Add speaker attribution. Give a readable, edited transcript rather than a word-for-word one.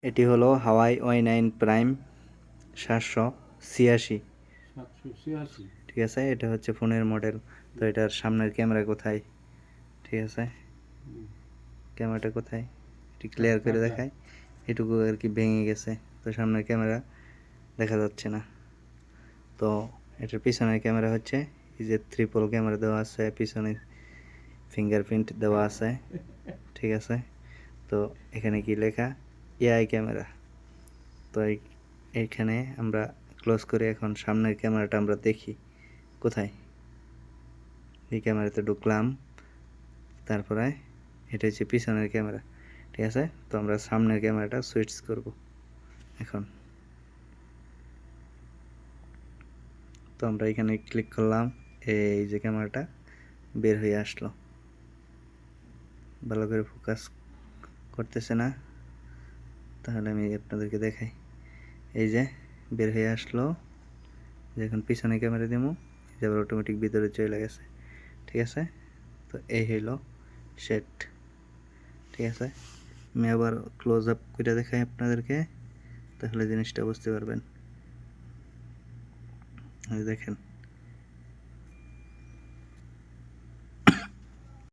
Speaker 1: এটি হলো হাওয়াই Y9 prime 786।
Speaker 2: 786।
Speaker 1: ঠিক আছে, এটা হচ্ছে ফোনের মডেল। তো এটার সামনের ক্যামেরা কোথায়? ঠিক আছে, ক্যামেরাটা কোথায় এটি ক্লিয়ার করে দেখায়। এটুকু আর কি ভেঙে গেছে, তো সামনের ক্যামেরা দেখা যাচ্ছে না। তো এটার পিছনের ক্যামেরা হচ্ছে এই যে ট্রিপল ক্যামেরা দেওয়া আছে, পিছনে ফিঙ্গারপ্রিন্ট দেওয়া আছে। ঠিক আছে, তো এখানে কি লেখা? AI camera. তো এইখানে আমরা ক্লোজ করে এখন সামনের ক্যামেরাটা আমরা দেখি কোথায়। এই ক্যামেরাতে ঢুকলাম, তারপরে এটা হচ্ছে পিছনের ক্যামেরা। ঠিক আছে, তো আমরা সামনের ক্যামেরাটা সুইচ করব এখন। তো আমরা এখানে ক্লিক করলাম, এই যে ক্যামেরাটা বের হয়ে আসলো। ভালো করে ফোকাস করতেছে না, তাহলে আমি আপনাদেরকে দেখাই। এই যে বের হয়ে আসলো, যখন পিছনে ক্যামেরা দেবো যে আবার অটোমেটিক ভিতরে চলে গেছে। ঠিক আছে, তো এই হইল সেট। ঠিক আছে, আমি আবার ক্লোজ আপ করে দেখাই আপনাদেরকে, তাহলে জিনিসটা বুঝতে পারবেন। দেখেন।